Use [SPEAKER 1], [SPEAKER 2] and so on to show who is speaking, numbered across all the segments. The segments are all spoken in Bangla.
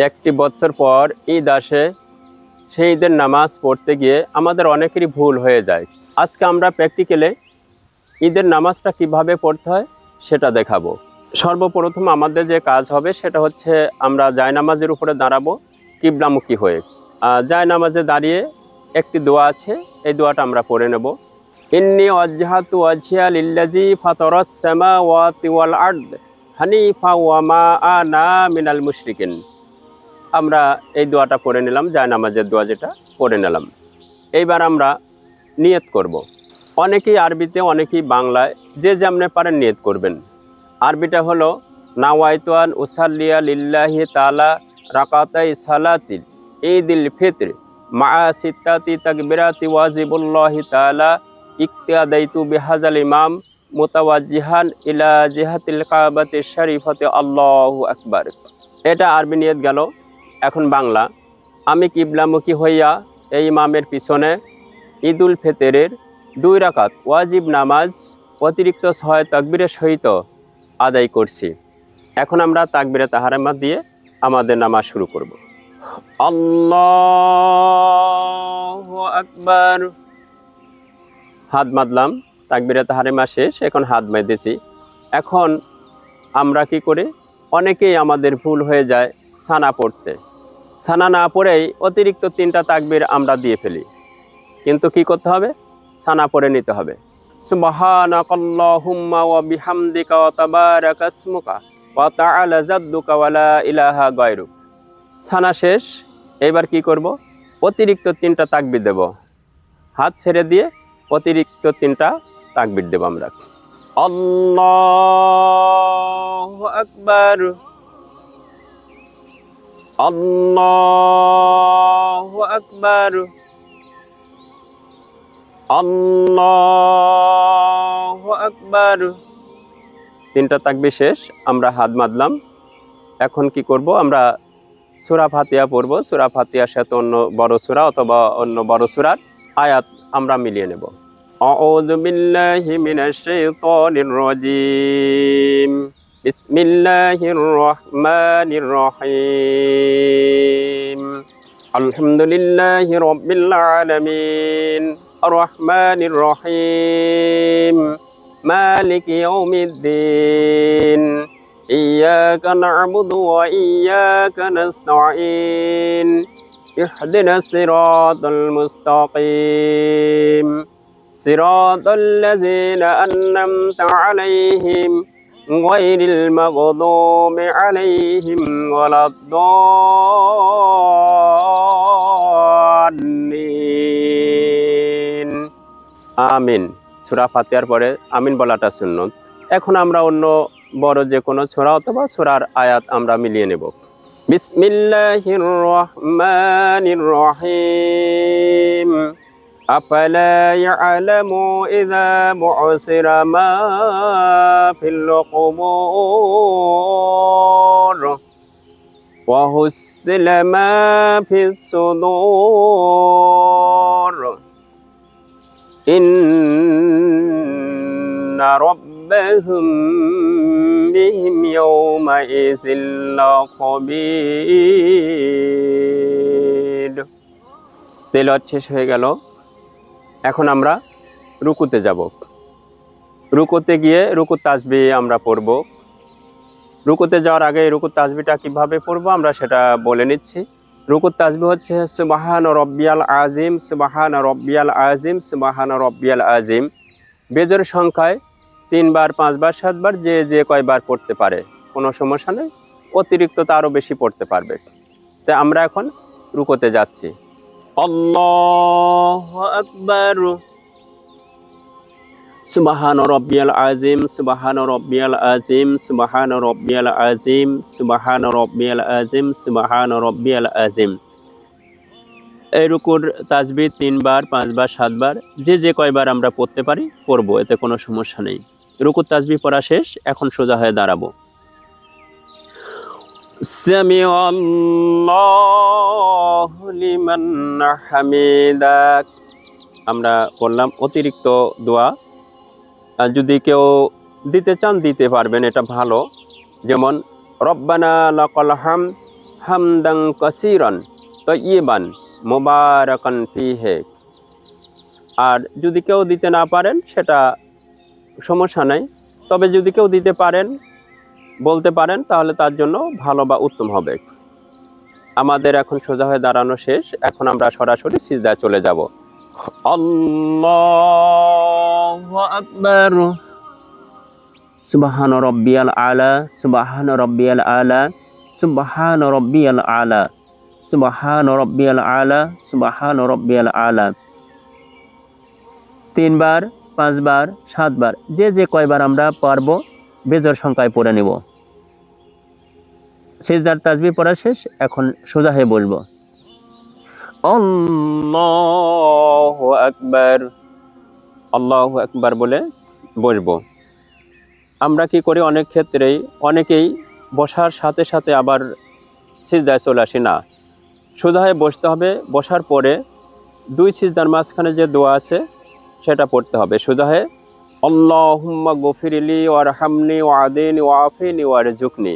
[SPEAKER 1] একটি বছর পর ঈদ আসে, সেই ঈদের নামাজ পড়তে গিয়ে আমাদের অনেকেরই ভুল হয়ে যায়। আজকে আমরা প্র্যাকটিক্যালে ঈদের নামাজটা কিভাবে পড়তে হয় সেটা দেখাবো। সর্বপ্রথম আমাদের যে কাজ হবে সেটা হচ্ছে আমরা জায়নামাজের উপরে দাঁড়াবো কিবলামুখী হয়ে। জায়নামাজে দাঁড়িয়ে একটি দোয়া আছে, এই দোয়াটা আমরা পড়ে নেব। ইন্নী ওয়াজহাতু ওয়াজহিয়া লিল্লাযী ফাতারাস সামাওয়াতি ওয়াল আরদ হানিফা ওয়া মা আনা মিনাল মুশরিকিন। আমরা এই দোয়াটা পড়ে নিলাম, জায়নামাজের দোয়া যেটা পড়ে নিলাম। এইবার আমরা নিয়ত করব। অনেকেই আরবিতে, অনেকেই বাংলায়, যে যেমনে পারেন নিয়ত করবেন। আরবিটা হলো নাওয়াইতু আন উসাল্লিয়া লিল্লাহি তাআলা রাকাতাই সালাতিল ঈদিল ফিতর মা সিত্তাতি তাকবিরাতি ওয়াজিবুল্লাহি তাআলা ইক্তিয়াদাইতু বিহাজাল ইমাম মুতাওয়াজ্জিহান ইলা জিহাতিল কাবাতি শরীফাতি আল্লাহু আকবার। এটা আরবি নিয়ত গেল। এখন বাংলা, আমি কিবলামুখী হইয়া এই ইমামের পিছনে ঈদুল ফিতরের 2 রাকাত ওয়াজিব নামাজ অতিরিক্ত 6 তাকবীরের সহিত আদায় করছি। এখন আমরা তাকবীরে তাহরিমা দিয়ে আমাদের নামাজ শুরু করব। আল্লাহু আকবার। হাত বাঁধলাম, তাকবীরে তাহরিমা শেষ, এখন হাত বেঁধেছি। এখন আমরা কি করি, অনেকেই আমাদের ভুল হয়ে যায় সানা পড়তে। সানা না পড়েই অতিরিক্ত 3টা তাকবীর আমরা দিয়ে ফেলি। কিন্তু কি করতে হবে, সানা পড়ে নিতে হবে। সুবহানাকাল্লাহুম্মা ওয়া বিহামদিকা ওয়া তাবারাকা ইসমুকা ওয়া তাআলা জাদ্দুকা ওয়া লা ইলাহা গায়রুক। সানা শেষ। এবার কি করব, অতিরিক্ত 3টা তাকবীর দেব। হাত ছেড়ে দিয়ে অতিরিক্ত 3টা তাকবীর দেব আমরা। আল্লাহু আকবার, আল্লাহু আকবার, আল্লাহু আকবার। 3টা তাকবীর শেষ, আমরা হাত বাঁধলাম। এখন কি করব, আমরা সূরা ফাতিহা পড়ব। সূরা ফাতিহার সাথে অন্য বড় সূরা অথবা অন্য বড় সূরার আয়াত আমরা মিলিয়ে নেব। আউযু বিল্লাহি মিনাশ শাইতানির রাজীম। বিসমিল্লাহির রহমানির রহিম। আলহামদুলিল্লাহি রাব্বিল আলামিন আর রহমানির রহিম মালিকি ইয়াউমিদ্দিন ইয়্যাকা না'বুদু ওয়া ইয়্যাকা নাস্তাঈন ইহদিনাস সিরাতাল মুস্তাকিম সিরাতাল্লাযীনা আন'আমতা আলাইহিম গায়রিল মাগদুবি আলাইহিম ওয়ালাদ-দাল্লিন। আমিন। সূরা ফাতিহার পরে আমিন বলাটা সুন্নত। এখন আমরা অন্য বড় যে কোনো সূরা অথবা সূরার আয়াত আমরা মিলিয়ে নেব। বিসমিল্লাহির রহমানির রহিম। আফালা ইয়ালামু ইযা বু'সিরা মা ফিল কুবুর ওয়া হুসিলা মা ফিস সুদুর ইন্না রাব্বাহুম বিহিম ইয়াওমাইযিল লাখাবীর। তেলাওয়াত শেষ হয়ে গেল। এখন আমরা রুকুতে যাব। রুকুতে গিয়ে রুকুর তাসবিহ আমরা পড়ব। রুকুতে যাওয়ার আগে রুকুর তাসবিহটা কিভাবে পড়ব আমরা সেটা বলে নিচ্ছি। রুকুর তাসবিহ হচ্ছে সুবহান রব্বিয়াল আযীম, সুবহান রব্বিয়াল আযীম, সুবহান রব্বিয়াল আযীম। বেজোড় সংখ্যায় 3 বার, 5 বার, 7 বার, যে যে কয়বার পড়তে পারে কোনো সমস্যা নেই। অতিরিক্ত তারও বেশি পড়তে পারবে। তাই আমরা এখন রুকুতে যাচ্ছি। আল্লাহু আকবার। সুবহান রব্বিয়াল আযীম, সুবহান রব্বিয়াল আযীম, সুবহান রব্বিয়াল আযীম, সুবহান রব্বিয়াল আযীম, সুবহান রব্বিয়াল আযীম। এই রুকুর তাসবিহ 3 বার, 5 বার, 7 বার, যে যে কয়বার আমরা পড়তে পারি পড়ব, এতে কোনো সমস্যা নেই। রুকুর তাসবিহ পড়া শেষ, এখন সোজা হয়ে দাঁড়াবো। সামিআল্লাহু লিমান হামিদা আমরা করলাম। অতিরিক্ত দোয়া যদি কেউ দিতে চান দিতে পারবেন, এটা ভালো। যেমন রব্বানা লাকাল হামদ হামদান কাসীরান তাইয়িবান মুবারাকান ফীহি। আর যদি কেউ দিতে না পারেন সেটা সমস্যা নাই, তবে যদি কেউ দিতে পারেন, বলতে পারেন, তাহলে তার জন্য ভালো বা উত্তম হবে। আমাদের এখন সোজা হয়ে দাঁড়ানো শেষ, এখন আমরা সরাসরি সিজদায় চলে যাব। আল্লাহু আকবার। সুবহান রাব্বিয়াল আলা, সুবহান রাব্বিয়াল আলা, সুবহান রাব্বিয়াল আলা, সুবহান রাব্বিয়াল আলা, সুবহান রাব্বিয়াল আলা। 3 বার, 5 বার, 7 বার, যে কয়বার আমরা পারবো বেজোড় সংখ্যায় পড়ে নেব। সিজদার তাসবিহ পড়া শেষ, এখন সোজা হয়ে বলবো আল্লাহু আকবার। আল্লাহু আকবার বলে বসবো। আমরা কি করি, অনেক ক্ষেত্রেই অনেকেই বসার সাথে সাথে আবার সিজদায় চলে আসি না। সোজা হয়ে বসতে হবে, বসার পরে 2 সিজদার মাঝখানে যে দোয়া আছে সেটা পড়তে হবে। সোজা হয়ে আল্লাহুম্মা গফিরলি ওয়ারহামনি ওয়াদিনি ওয়াফিনি ওয়ারজুকনি,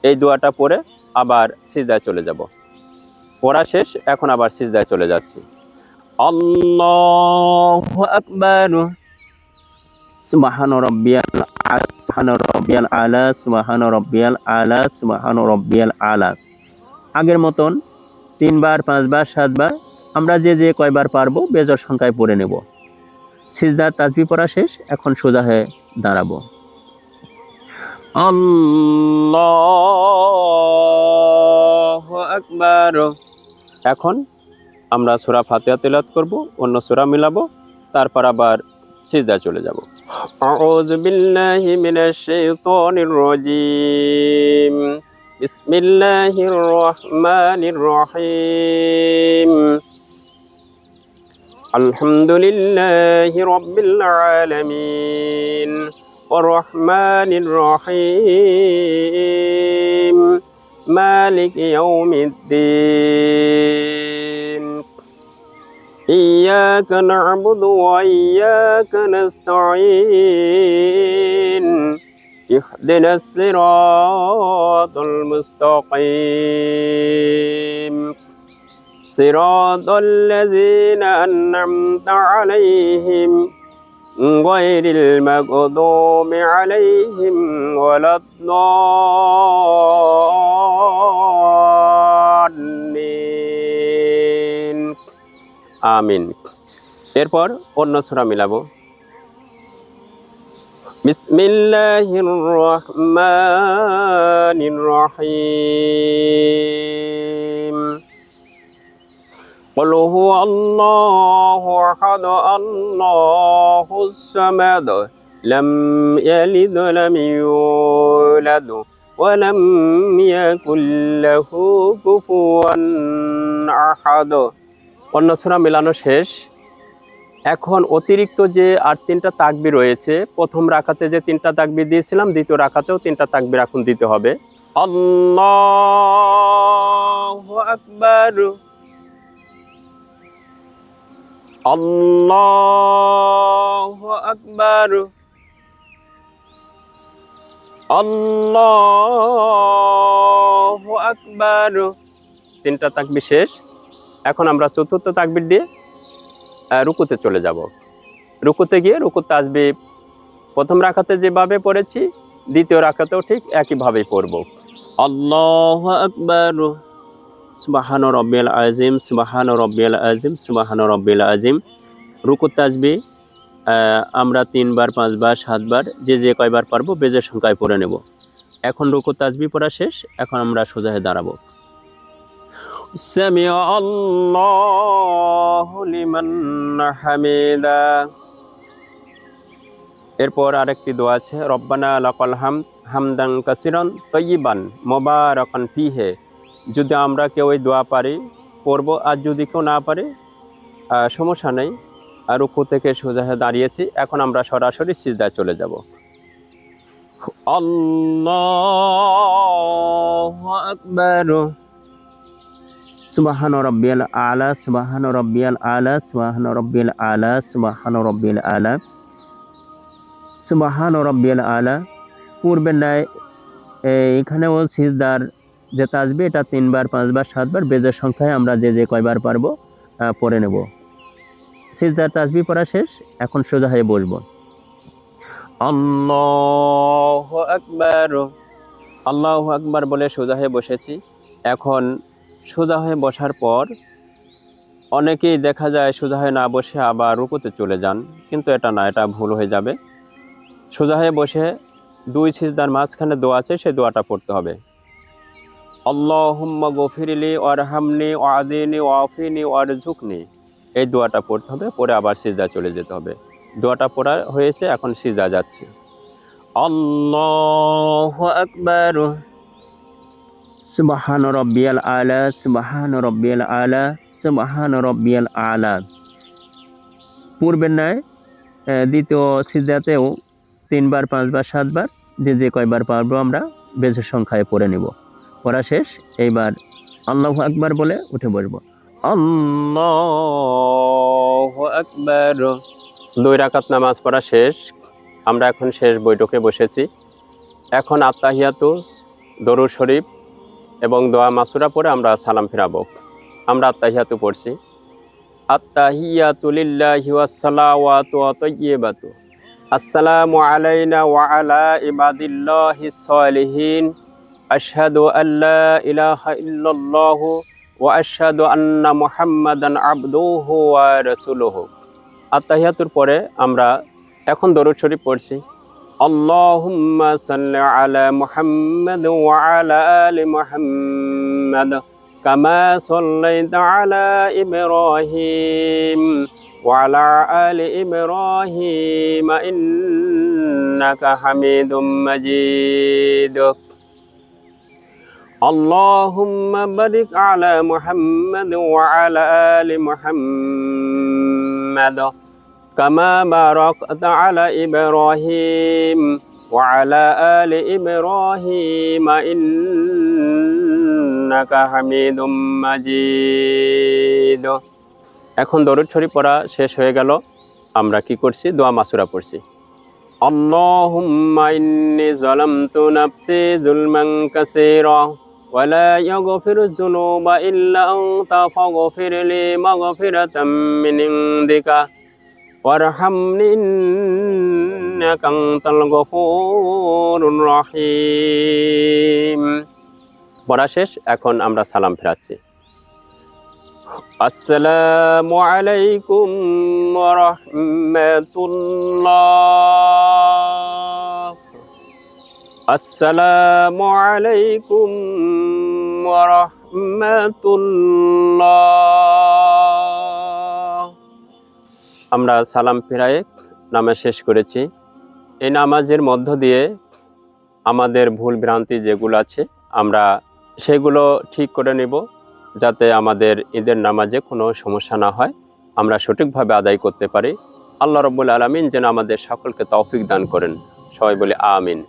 [SPEAKER 1] এই দোয়াটা পড়ে আবার সিজদায় চলে যাব। পড়া শেষ, এখন আবার সিজদায় চলে যাচ্ছি। আল্লাহু আকবার। সুবহান রাব্বিয়াল আলা, সুবহান রাব্বিয়াল আলা, সুবহান রাব্বিয়াল আলা, সুবহান রাব্বিয়াল আলা। আগের মতন 3 বার, 5 বার, 7 বার, আমরা যে কয়বার পারবো বেজোড় সংখ্যায় পড়ে নেব। সিজদার তাসবিহ পড়া শেষ, এখন সোজা হয়ে দাঁড়াবো। আল্লাহু আকবার। এখন আমরা সূরা ফাতিহা তিলাওয়াত করব, অন্য সূরা মিলাবো, তারপর আবার সিজদায় চলে যাব। আউযু বিল্লাহি মিনাশ শাইতানির রাজীম। বিসমিল্লাহির রহমানির রহিম। আলহামদুলিল্লাহি রাব্বিল আলামিন ওয়ার রহমানির রহিম মালিকি ইয়াউমিদ্দিন। ইয়্যাকা না'বুদু ওয়া ইয়্যাকা নাস্তাঈন। ইহদিনাস সিরাতাল মুস্তাকিম। সিরাতাল লাযীনা আন'আমতা আলাইহিম গায়রিল মাগদুবি আলাইহিম ওয়ালাদ-দাল্লিন। আমিন। এরপর অন্য সূরা মিলাবো। বিসমিল্লাহির রহমানির রহিম। قل هو الله أحد الله الصمد لم يلد ولم يولد ولم يكن له كفوا أحد। অন্য সূরা মিলানো শেষ। এখন অতিরিক্ত যে আর 3টা তাকবীর রয়েছে, প্রথম রাকাতে যে 3টা তাকবীর দিয়েছিলাম, দ্বিতীয় রাকাতেও 3টা তাকবীর এখন দিতে হবে। আল্লাহু আকবার। আল্লাহু আকবার। আল্লাহু আকবার। 3টা তাকবীর শেষ। এখন আমরা চতুর্থ তাকবীর দিয়ে রুকুতে চলে যাব। রুকুতে গিয়ে রুকুর তাসবিহ প্রথম রাকাতে যেভাবে পড়েছি দ্বিতীয় রাকাতেও ঠিক একইভাবেই পড়ব। আল্লাহু আকবার। সুবহান রাব্বিয়াল আযীম, সুবহান রাব্বিয়াল আযীম, সুবহান রাব্বিয়াল আযীম। রুকুর তাসবিহ আমরা 3 বার, 5 বার, 7 বার, যে কয়বার পারবো বেজোড় সংখ্যায় পড়ে নেব। এখন রুকুর তাসবিহ পড়া শেষ, এখন আমরা সোজা হয়ে দাঁড়াবো। সামিআ আল্লাহু লিমান হামিদা। এরপর আরেকটি দোয়া আছে, রব্বানা লাকাল হামদ হামদান কাসীরান তাইয়িবান মুবারাকান ফীহি। যদি আমরা কেউ এই দোয়া পারি পড়ব, আর যদি কেউ না পারে সমস্যা নেই। আর রুকু থেকে সোজা হয়ে দাঁড়িয়েছি, এখন আমরা সরাসরি সিজদায় চলে যাব। আল্লাহু আকবার। সুবহান রাব্বিয়াল আলা, সুবহান রাব্বিয়াল আলা, সুবহান রাব্বিয়াল আলা, সুবহান রাব্বিয়াল আলা, সুবহান রাব্বিয়াল আলা। পূর্বের ন্যায় এখানেও সিজদার
[SPEAKER 2] যে তাসবিহ এটা 3 বার 5 বার 7 বার বেজের সংখ্যায় আমরা যে কয়বার পারবো পড়ে নেব। সিজদার তাসবিহ পড়া শেষ, এখন সোজা হয়ে বসবো।
[SPEAKER 1] আল্লাহু আকবার। আল্লাহু আকবার বলে সোজা হয়ে বসেছি। এখন সোজা হয়ে বসার পর অনেকেই দেখা যায় সোজা হয়ে না বসে আবার রুকুতে চলে যান, কিন্তু এটা না, এটা ভুল হয়ে যাবে। সোজা হয়ে বসে 2 সিজদার মাঝখানে দোয়া আছে, সেই দোয়াটা পড়তে হবে। আল্লাহুম্মা গফিরলি ওয়ারহামনি ওয়াদিনি ওয়াফিনি ওয়ারজুকনি, এই দোয়াটা পড়তে হবে, পরে আবার সিজদা চলে যেতে হবে। দোয়াটা পড়া হয়েছে, এখন সিজদা যাচ্ছে। আল্লাহু আকবার।
[SPEAKER 2] সুবহান রাব্বিয়াল আলা, সুবহান রাব্বিয়াল আলা, সুবহান রাব্বিয়াল আলা। পূর্বের ন্যায় দ্বিতীয় সিজদাতেও 3 বার 5 বার 7 বার যে কয়বার পারবো আমরা বেজের সংখ্যায় পড়ে নিব। পড়া শেষ, এইবার আল্লাহু আকবার বলে উঠে বসবো।
[SPEAKER 1] আল্লাহু আকবার। 2 রাকাত নামাজ পড়া শেষ। আমরা এখন শেষ বৈঠকে বসেছি। এখন আত্তাহিয়াতু, দরুদ শরীফ এবং দোয়া মাসুরা পড়ে আমরা সালাম ফিরাবো। আমরা আত্তাহিয়াতু পড়ছি। আত্তাহিয়াতু লিল্লাহি ওয়াস সালাওয়াতু ওয়া তাইয়্যিবাতু। আসসালামু আলাইনা ওয়া আলা ইবাদিল্লাহিস সালিহিন। আশহাদু আল্লা ইলাহা ইল্লাল্লাহু ওয়া আশহাদু আন্না মুহাম্মাদান আবদুহু ওয়া রাসূলুহু। আত্তাহিয়াতুর পরে আমরা এখন দরুদ শরীফ পড়ছি। আল্লাহুম্মা সাল্লি আলা মুহাম্মাদ ওয়া আলা আলি মুহাম্মাদ কামা সাল্লাইতা আলা ইব্রাহিম ওয়া আলা আলি ইব্রাহিম ইন্নাকা হামিদুম মাজিদ। আল্লাহুম্মা বারিক আলা মুহাম্মাদ ওয়া আলা আলি মুহাম্মাদ কামা বারাকতা আলা ইব্রাহিম ওয়া আলা আলি ইব্রাহিম ইন্নাকা হামিদুম মাজিদ। এখন দরুদ শরীফ পড়া শেষ হয়ে গেল। আমরা কি করছি? দোয়া মাসুরা পড়ছি। আল্লাহুম্মা ইন্নী যালামতু নাফসি যুলমান কাসীরা ওয়া লা ইয়াগফিরুয যুনুবা ইল্লা আনতা ফাগফিরলি মাগফিরাতাম মিন ইনদিকা ওয়ারহামনি ইন্নাকা আনতাল গফুরুর রহিম। পড়া শেষ, এখন আমরা সালাম ফেরাচ্ছি। আসসালামু আলাইকুম ওয়া রাহমাতুল্লাহ। আসসালামু আলাইকুম ওয়া রাহমাতুল্লাহ। আমরা সালাম ফিরায়ে নামাজ শেষ করেছি। এই নামাজের মধ্য দিয়ে আমাদের ভুল ভ্রান্তি যেগুলো আছে আমরা সেগুলো ঠিক করে নেব, যাতে আমাদের ঈদের নামাজে কোনো সমস্যা না হয়, আমরা সঠিকভাবে আদায় করতে পারি। আল্লাহ রাব্বুল আলামিন যেন আমাদের সকলকে তৌফিক দান করেন। সবাই বলে আমিন।